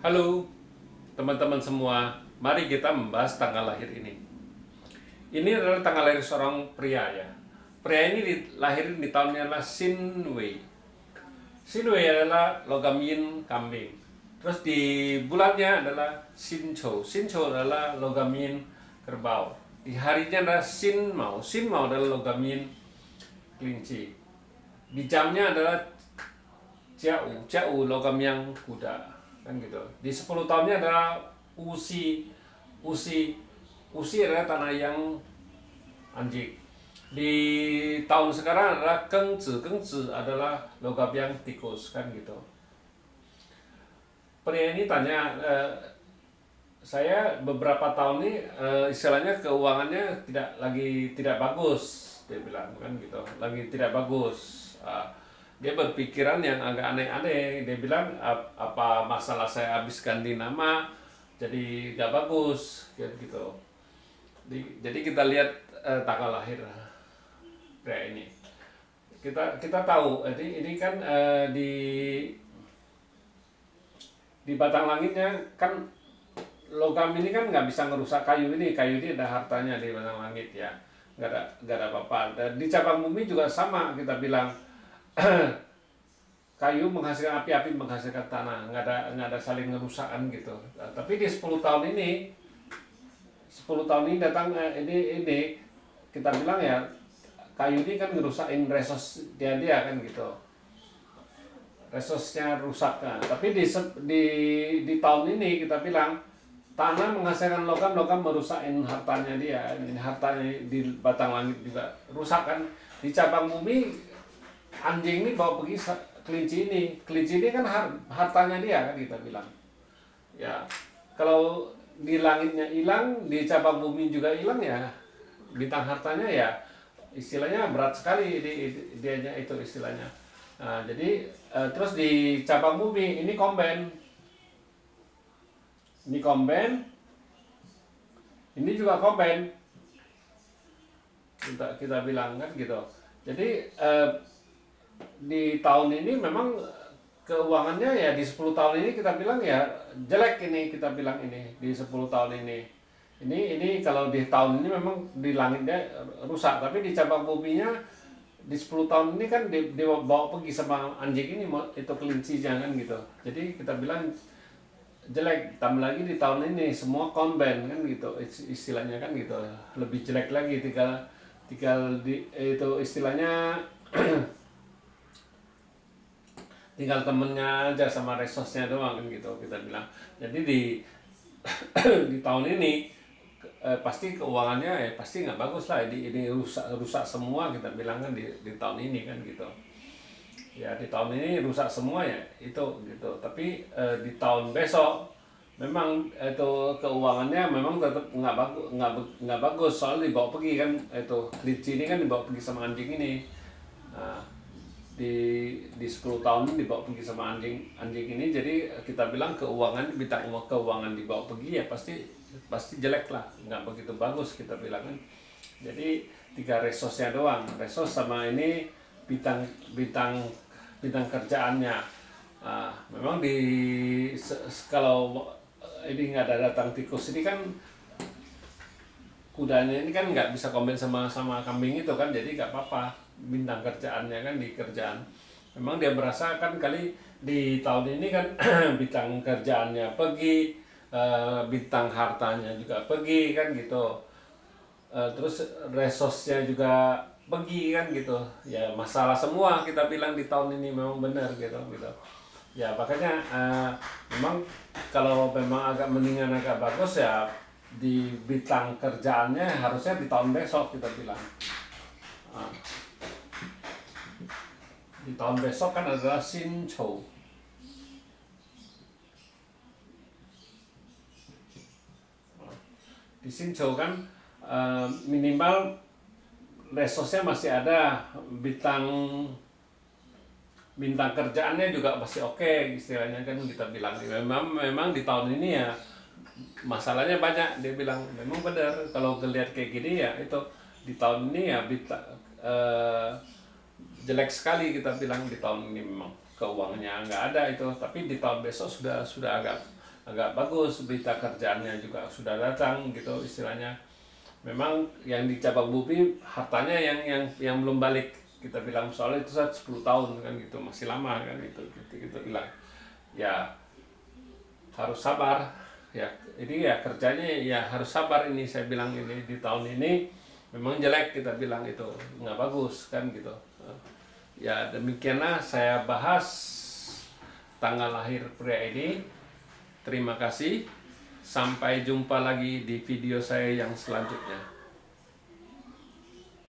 Halo teman-teman semua, mari kita membahas tanggal lahir ini. Ini adalah tanggal lahir seorang pria ya. Pria ini dilahirin di tahunnya adalah Sin Wei. Sin Wei adalah logam yin kambing. Terus di bulannya adalah Sin Chou. Sin Chou adalah logam yin kerbau. Di harinya adalah Sin Mao. Sin Mao adalah logam yin kelinci. Di jamnya adalah Jiao. Jiao logam yang kuda. Kan gitu. Di 10 tahunnya adalah usi adalah tanah yang anjing. Di tahun sekarang adalah Gengzi adalah logam yang tikus, kan gitu. Pria ini tanya, saya beberapa tahun ini istilahnya keuangannya tidak bagus, dia bilang, kan gitu, lagi tidak bagus. Dia berpikiran yang agak aneh-aneh. Dia bilang, apa masalah saya habis ganti nama jadi gak bagus, gitu. Jadi kita lihat tanggal lahir pria ini. Kita tahu, ini kan di batang langitnya kan logam ini kan nggak bisa ngerusak kayu ini. Kayu ini ada hartanya di batang langit ya, nggak ada apa-apa. Di cabang bumi juga sama, kita bilang. Kayu menghasilkan api menghasilkan tanah, nggak ada saling ngerusakan gitu. Tapi di 10 tahun ini datang ini kita bilang ya, kayu ini kan ngerusakin resos dia kan gitu, resosnya rusak kan. Tapi di tahun ini kita bilang tanah menghasilkan logam merusakin hartanya dia. Ini hartanya di batang langit juga rusak kan. Di cabang bumi anjing ini bawa pergi kelinci ini kan hartanya dia, kan kita bilang ya. Kalau di langitnya hilang, di cabang bumi juga hilang ya, bintang hartanya ya, istilahnya berat sekali dianya itu istilahnya. Nah, jadi terus di cabang bumi ini ini juga komben, kita bilang, kan gitu. Jadi di tahun ini memang keuangannya ya, di 10 tahun ini kita bilang ya jelek ini, kita bilang ini di 10 tahun ini. Ini kalau di tahun ini memang di langitnya rusak, tapi di cabang buminya di 10 tahun ini kan dibawa pergi sama anjing ini, itu kelincinya, kan gitu. Jadi kita bilang jelek. Tambah lagi di tahun ini semua komben, kan gitu istilahnya, kan gitu. Lebih jelek lagi, tinggal itu istilahnya tinggal temennya aja sama resosnya doang, kan gitu kita bilang. Jadi di tahun ini pasti keuangannya ya pasti nggak bagus lah. Ini rusak semua, kita bilang kan di tahun ini, kan gitu ya. Di tahun ini rusak semua ya itu gitu. Tapi di tahun besok memang itu keuangannya memang tetap nggak bagus, soalnya dibawa pergi kan, itu kelinci ini kan dibawa pergi sama anjing ini. Nah, di 10 tahun ini dibawa pergi sama anjing ini. Jadi kita bilang bintang keuangan dibawa pergi ya pasti jelek lah, nggak begitu bagus, kita bilang kan. Jadi 3 resosnya doang, resos sama ini bintang kerjaannya. Memang kalau ini nggak ada datang tikus ini kan, kudanya ini kan nggak bisa komen sama kambing itu kan, jadi nggak apa-apa bintang kerjaannya, kan di kerjaan. Memang dia merasakan kali di tahun ini kan bintang kerjaannya pergi, bintang hartanya juga pergi, kan gitu. Terus resosnya juga pergi, kan gitu ya. Masalah semua, kita bilang di tahun ini memang benar gitu ya. Makanya memang kalau memang agak mendingan, agak bagus ya, di bintang kerjaannya harusnya di tahun besok, kita bilang. Di tahun besok kan adalah Sin Chou. Di Sin Chou kan minimal resosnya masih ada, bintang kerjaannya juga masih oke, istilahnya, kan kita bilang. Memang di tahun ini ya masalahnya banyak, dia bilang. Memang benar, kalau ngelihat kayak gini ya, itu di tahun ini ya jelek sekali, kita bilang. Di tahun ini memang keuangannya nggak ada itu. Tapi di tahun besok sudah agak agak bagus, berita kerjaannya juga sudah datang gitu istilahnya. Memang yang di cabang Bupi hartanya yang belum balik, kita bilang soalnya itu 10 tahun kan gitu, masih lama kan gitu, kita bilang ya harus sabar ya. Jadi ya kerjanya ya harus sabar, ini saya bilang ini di tahun ini memang jelek, kita bilang itu nggak bagus kan gitu. Ya demikianlah saya bahas tanggal lahir pria ini. Terima kasih, sampai jumpa lagi di video saya yang selanjutnya.